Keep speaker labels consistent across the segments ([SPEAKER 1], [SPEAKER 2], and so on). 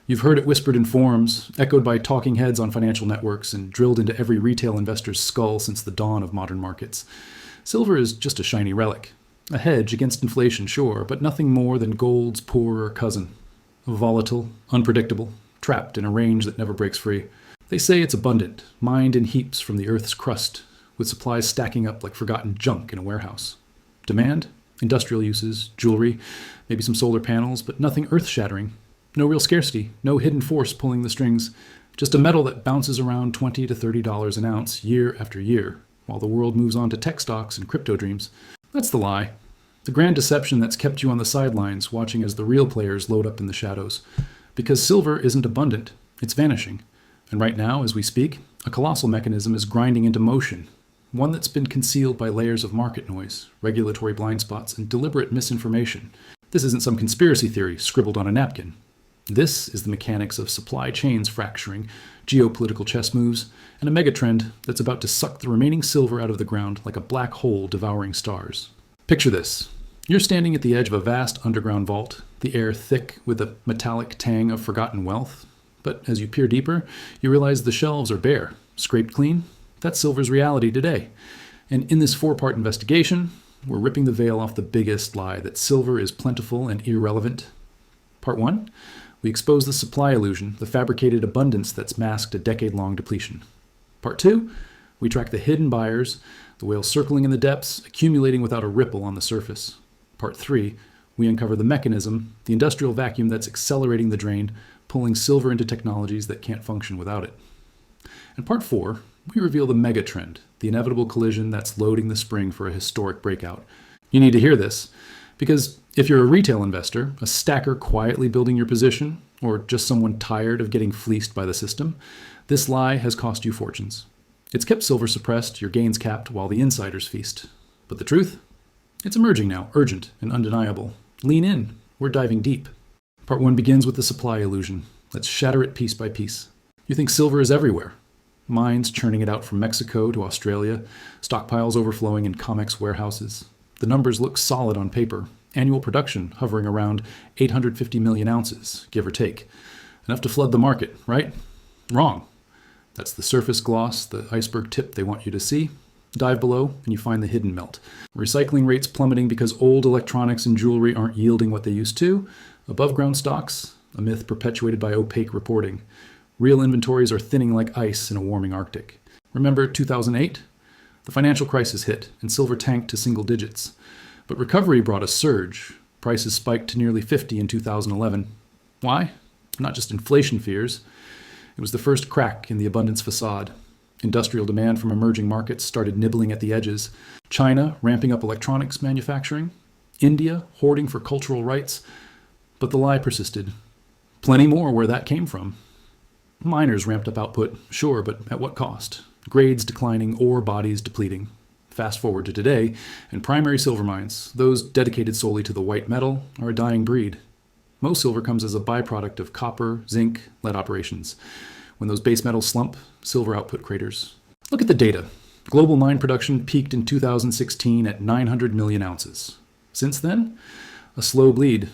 [SPEAKER 1] You've heard it whispered in forums, echoed by talking heads on financial networks, and drilled into every retail investor's skull since the dawn of modern markets. Silver is just a shiny relic. A hedge against inflation, sure, but nothing more than gold's poorer cousin. Volatile, unpredictable, trapped in a range that never breaks free. They say it's abundant, mined in heaps from the earth's crust, with supplies stacking up like forgotten junk in a warehouse. Demand? Industrial uses, jewelry, maybe some solar panels, but nothing earth-shattering. No real scarcity, no hidden force pulling the strings. Just a metal that bounces around $20 to $30 an ounce year after year, while the world moves on to tech stocks and crypto dreams. That's the lie. The grand deception that's kept you on the sidelines, watching as the real players load up in the shadows. Because silver isn't abundant, it's vanishing. And right now, as we speak, a colossal mechanism is grinding into motion. One that's been concealed by layers of market noise, regulatory blind spots, and deliberate misinformation. This isn't some conspiracy theory scribbled on a napkin. This is the mechanics of supply chains fracturing, geopolitical chess moves, and a megatrend that's about to suck the remaining silver out of the ground like a black hole devouring stars. Picture this. You're standing at the edge of a vast underground vault, the air thick with a metallic tang of forgotten wealth. But as you peer deeper, you realize the shelves are bare, scraped clean. That's silver's reality today. And in this 4-part investigation, we're ripping the veil off the biggest lie that silver is plentiful and irrelevant. Part 1. We expose the supply illusion, the fabricated abundance that's masked a decade-long depletion. Part 2, we track the hidden buyers, the whales circling in the depths, accumulating without a ripple on the surface. Part 3, we uncover the mechanism, the industrial vacuum that's accelerating the drain, pulling silver into technologies that can't function without it. And Part 4, we reveal the megatrend, the inevitable collision that's loading the spring for a historic breakout. You need to hear this, because if you're a retail investor, a stacker quietly building your position, or just someone tired of getting fleeced by the system, this lie has cost you fortunes. It's kept silver suppressed, your gains capped, while the insiders feast. But the truth? It's emerging now, urgent and undeniable. Lean in. We're diving deep. Part 1 begins with the supply illusion. Let's shatter it piece by piece. You think silver is everywhere. Mines churning it out from Mexico to Australia, stockpiles overflowing in COMEX warehouses. The numbers look solid on paper. Annual production hovering around 850 million ounces, give or take. Enough to flood the market, right? Wrong. That's the surface gloss, the iceberg tip they want you to see. Dive below and you find the hidden melt. Recycling rates plummeting because old electronics and jewelry aren't yielding what they used to. Above ground stocks, a myth perpetuated by opaque reporting. Real inventories are thinning like ice in a warming Arctic. Remember 2008? The financial crisis hit and silver tanked to single digits. But recovery brought a surge. Prices spiked to nearly 50 in 2011. Why? Not just inflation fears. It was the first crack in the abundance facade. Industrial demand from emerging markets started nibbling at the edges. China ramping up electronics manufacturing. India hoarding for cultural rights. But the lie persisted. Plenty more where that came from. Miners ramped up output, sure, but at what cost? Grades declining, ore bodies depleting. Fast forward to today, and primary silver mines, those dedicated solely to the white metal, are a dying breed. Most silver comes as a byproduct of copper, zinc, lead operations. When those base metals slump, silver output craters. Look at the data. Global mine production peaked in 2016 at 900 million ounces. Since then, a slow bleed.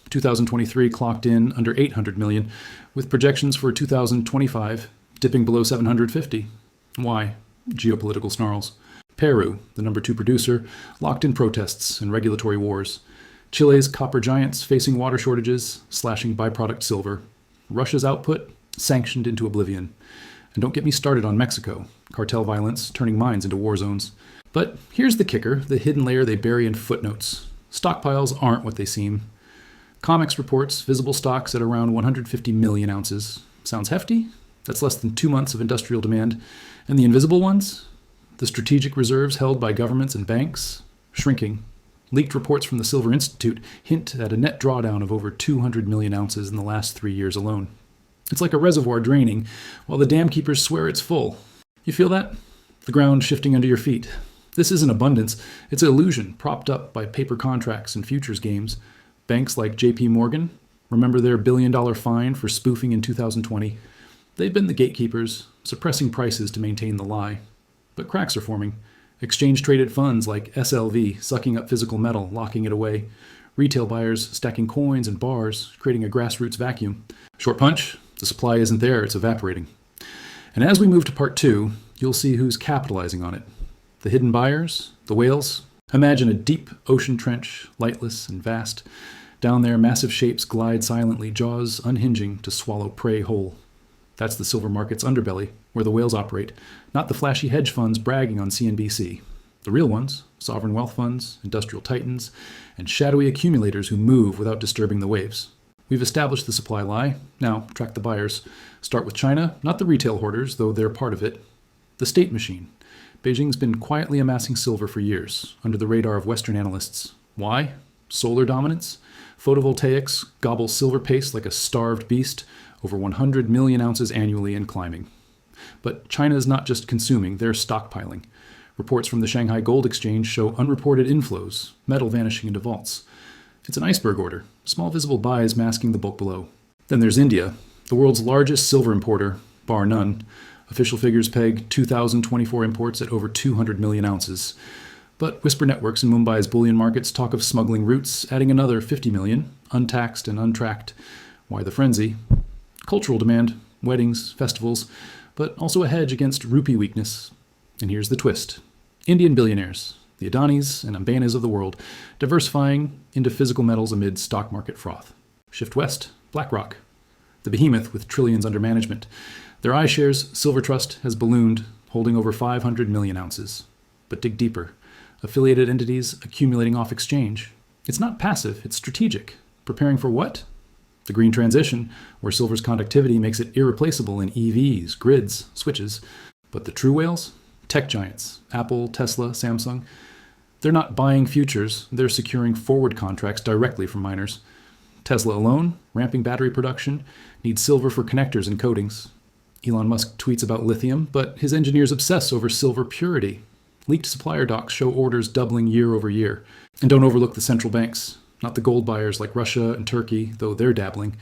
[SPEAKER 1] 2023 clocked in under 800 million, with projections for 2025 dipping below 750. Why? Geopolitical snarls. Peru, the number 2 producer, locked in protests and regulatory wars. Chile's copper giants facing water shortages, slashing byproduct silver. Russia's output sanctioned into oblivion. And don't get me started on Mexico. Cartel violence turning mines into war zones. But here's the kicker, the hidden layer they bury in footnotes. Stockpiles aren't what they seem. COMEX reports visible stocks at around 150 million ounces. Sounds hefty? That's less than 2 months of industrial demand. And the invisible ones? The strategic reserves held by governments and banks? Shrinking. Leaked reports from the Silver Institute hint at a net drawdown of over 200 million ounces in the last 3 years alone. It's like a reservoir draining, while the dam keepers swear it's full. You feel that? The ground shifting under your feet. This isn't abundance, it's an illusion propped up by paper contracts and futures games. Banks like JP Morgan, remember their billion-dollar fine for spoofing in 2020? They've been the gatekeepers, suppressing prices to maintain the lie. But cracks are forming. Exchange-traded funds like SLV sucking up physical metal, locking it away. Retail buyers stacking coins and bars, creating a grassroots vacuum. Short punch, the supply isn't there, it's evaporating. And as we move to part 2, you'll see who's capitalizing on it. The hidden buyers, the whales. Imagine a deep ocean trench, lightless and vast. Down there, massive shapes glide silently, jaws unhinging to swallow prey whole. That's the silver market's underbelly, where the whales operate, not the flashy hedge funds bragging on CNBC. The real ones, sovereign wealth funds, industrial titans, and shadowy accumulators who move without disturbing the waves. We've established the supply lie. Now, track the buyers. Start with China, not the retail hoarders, though they're part of it. The state machine. Beijing's been quietly amassing silver for years, under the radar of Western analysts. Why? Solar dominance? Photovoltaics gobble silver paste like a starved beast, over 100 million ounces annually and climbing. But China is not just consuming, they're stockpiling. Reports from the Shanghai Gold Exchange show unreported inflows, metal vanishing into vaults. It's an iceberg order, small visible buys masking the bulk below. Then there's India, the world's largest silver importer, bar none. Official figures peg 2024 imports at over 200 million ounces. But whisper networks in Mumbai's bullion markets talk of smuggling routes, adding another 50 million, untaxed and untracked. Why the frenzy? Cultural demand, weddings, festivals, but also a hedge against rupee weakness. And here's the twist. Indian billionaires, the Adanis and Ambanis of the world, diversifying into physical metals amid stock market froth. Shift west, BlackRock, the behemoth with trillions under management. Their iShares Silver Trust has ballooned, holding over 500 million ounces. But dig deeper. Affiliated entities accumulating off exchange. It's not passive, it's strategic. Preparing for what? The green transition, where silver's conductivity makes it irreplaceable in EVs, grids, switches. But the true whales? Tech giants, Apple, Tesla, Samsung. They're not buying futures, they're securing forward contracts directly from miners. Tesla alone, ramping battery production, needs silver for connectors and coatings. Elon Musk tweets about lithium, but his engineers obsess over silver purity. Leaked supplier docs show orders doubling year over year. And don't overlook the central banks, not the gold buyers like Russia and Turkey, though they're dabbling.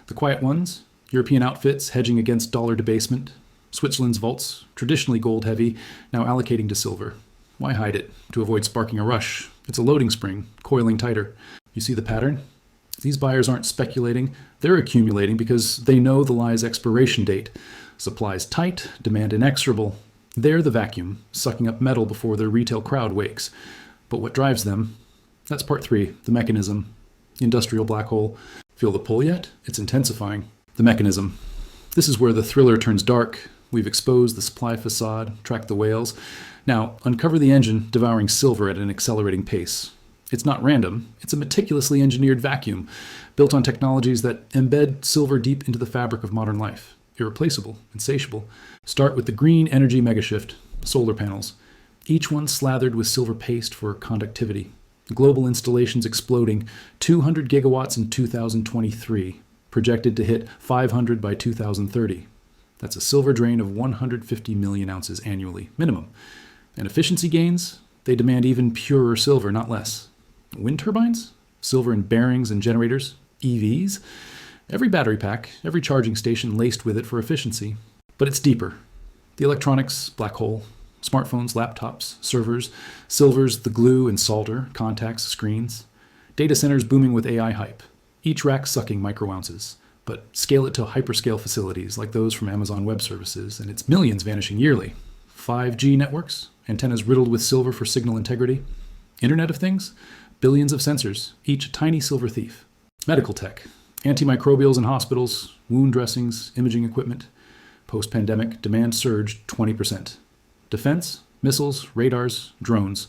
[SPEAKER 1] The quiet ones, European outfits hedging against dollar debasement. Switzerland's vaults, traditionally gold heavy, now allocating to silver. Why hide it? To avoid sparking a rush. It's a loading spring, coiling tighter. You see the pattern? These buyers aren't speculating, they're accumulating because they know the lie's expiration date. Supply's tight, demand inexorable. They're the vacuum, sucking up metal before their retail crowd wakes. But what drives them? That's part 3, the mechanism. The industrial black hole. Feel the pull yet? It's intensifying. The mechanism. This is where the thriller turns dark. We've exposed the supply facade, tracked the whales. Now, uncover the engine devouring silver at an accelerating pace. It's not random. It's a meticulously engineered vacuum, built on technologies that embed silver deep into the fabric of modern life. Irreplaceable, insatiable. Start with the green energy megashift, solar panels. Each one slathered with silver paste for conductivity. Global installations exploding, 200 gigawatts in 2023, projected to hit 500 by 2030. That's a silver drain of 150 million ounces annually, minimum. And efficiency gains? They demand even purer silver, not less. Wind turbines? Silver in bearings and generators? EVs? Every battery pack, every charging station laced with it for efficiency. But it's deeper. The electronics, black hole. Smartphones, laptops, servers. Silver's the glue and solder, contacts, screens. Data centers booming with AI hype. Each rack sucking micro-ounces. But scale it to hyperscale facilities like those from Amazon Web Services, and it's millions vanishing yearly. 5G networks, antennas riddled with silver for signal integrity. Internet of Things, billions of sensors, each a tiny silver thief. Medical tech, antimicrobials in hospitals, wound dressings, imaging equipment. Post-pandemic, demand surged 20%. Defense, missiles, radars, drones,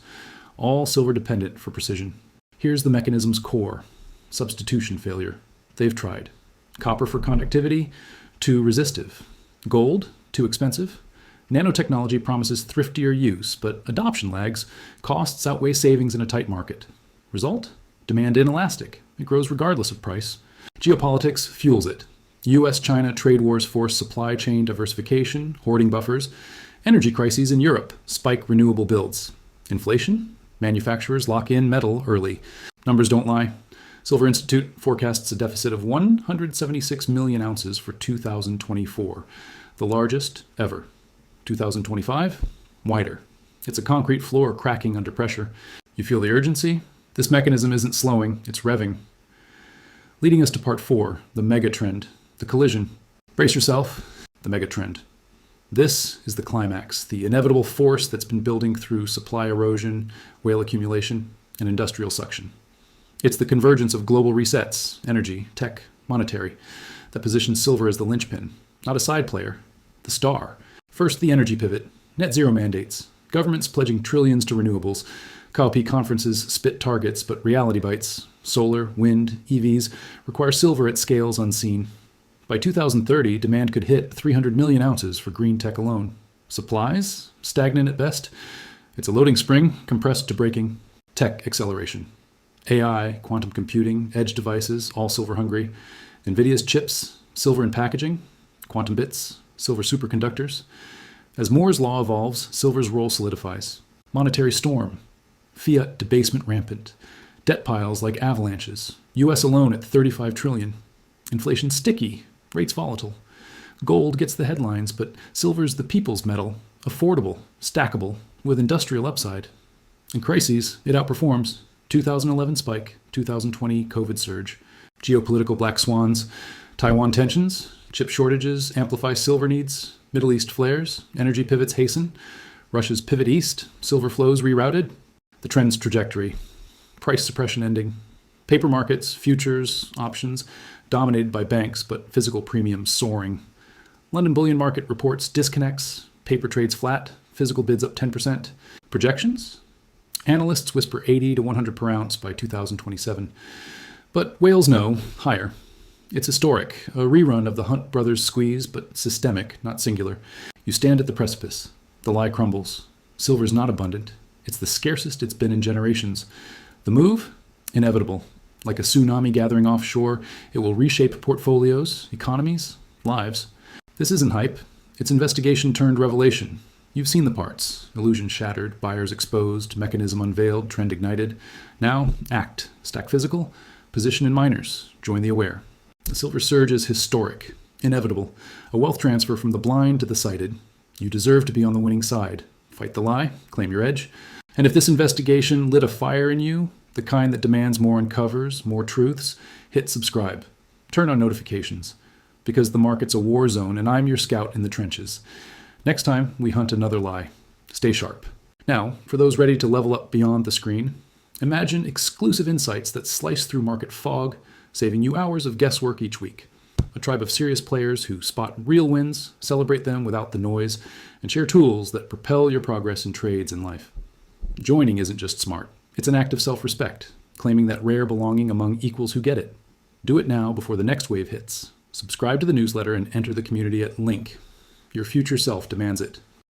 [SPEAKER 1] all silver dependent for precision. Here's the mechanism's core, substitution failure. They've tried. Copper for conductivity, too resistive. Gold, too expensive. Nanotechnology promises thriftier use, but adoption lags. Costs outweigh savings in a tight market. Result? Demand inelastic. It grows regardless of price. Geopolitics fuels it. US-China trade wars force supply chain diversification, hoarding buffers. Energy crises in Europe spike renewable builds. Inflation? Manufacturers lock in metal early. Numbers don't lie. Silver Institute forecasts a deficit of 176 million ounces for 2024, the largest ever. 2025, wider. It's a concrete floor cracking under pressure. You feel the urgency? This mechanism isn't slowing, it's revving. Leading us to part 4, the megatrend, the collision. Brace yourself, the megatrend. This is the climax, the inevitable force that's been building through supply erosion, whale accumulation, and industrial suction. It's the convergence of global resets, energy, tech, monetary, that positions silver as the linchpin, not a side player, the star. First, the energy pivot, net zero mandates, governments pledging trillions to renewables, COP conferences spit targets, but reality bites. Solar, wind, EVs require silver at scales unseen. By 2030, demand could hit 300 million ounces for green tech alone. Supplies? Stagnant at best. It's a loading spring, compressed to breaking. Tech acceleration. AI, quantum computing, edge devices, all silver hungry. NVIDIA's chips, silver in packaging, quantum bits, silver superconductors. As Moore's law evolves, silver's role solidifies. Monetary storm. Fiat debasement rampant. Debt piles like avalanches. US alone at 35 trillion. Inflation sticky. Rates volatile. Gold gets the headlines, but silver's the people's metal. Affordable, stackable, with industrial upside. In crises, it outperforms. 2011 spike, 2020 COVID surge. Geopolitical black swans. Taiwan tensions. Chip shortages amplify silver needs. Middle East flares. Energy pivots hasten. Russia's pivot east. Silver flows rerouted. The trend's trajectory. Price suppression ending. Paper markets, futures, options, dominated by banks, but physical premiums soaring. London bullion market reports disconnects, paper trades flat, physical bids up 10%. Projections? Analysts whisper 80 to 100 per ounce by 2027. But whales know higher. It's historic, a rerun of the Hunt brothers squeeze, but systemic, not singular. You stand at the precipice. The lie crumbles. Silver's not abundant. It's the scarcest it's been in generations. The move? Inevitable. Like a tsunami gathering offshore, it will reshape portfolios, economies, lives. This isn't hype. It's investigation turned revelation. You've seen the parts. Illusion shattered, buyers exposed, mechanism unveiled, trend ignited. Now, act. Stack physical, position in miners. Join the aware. The silver surge is historic, inevitable. A wealth transfer from the blind to the sighted. You deserve to be on the winning side. Fight the lie, claim your edge. And if this investigation lit a fire in you, the kind that demands more uncovers, more truths, hit subscribe. Turn on notifications. Because the market's a war zone and I'm your scout in the trenches. Next time, we hunt another lie. Stay sharp. Now, for those ready to level up beyond the screen, imagine exclusive insights that slice through market fog, saving you hours of guesswork each week. A tribe of serious players who spot real wins, celebrate them without the noise, and share tools that propel your progress in trades and life. Joining isn't just smart. It's an act of self-respect, claiming that rare belonging among equals who get it. Do it now before the next wave hits. Subscribe to the newsletter and enter the community at link. Your future self demands it.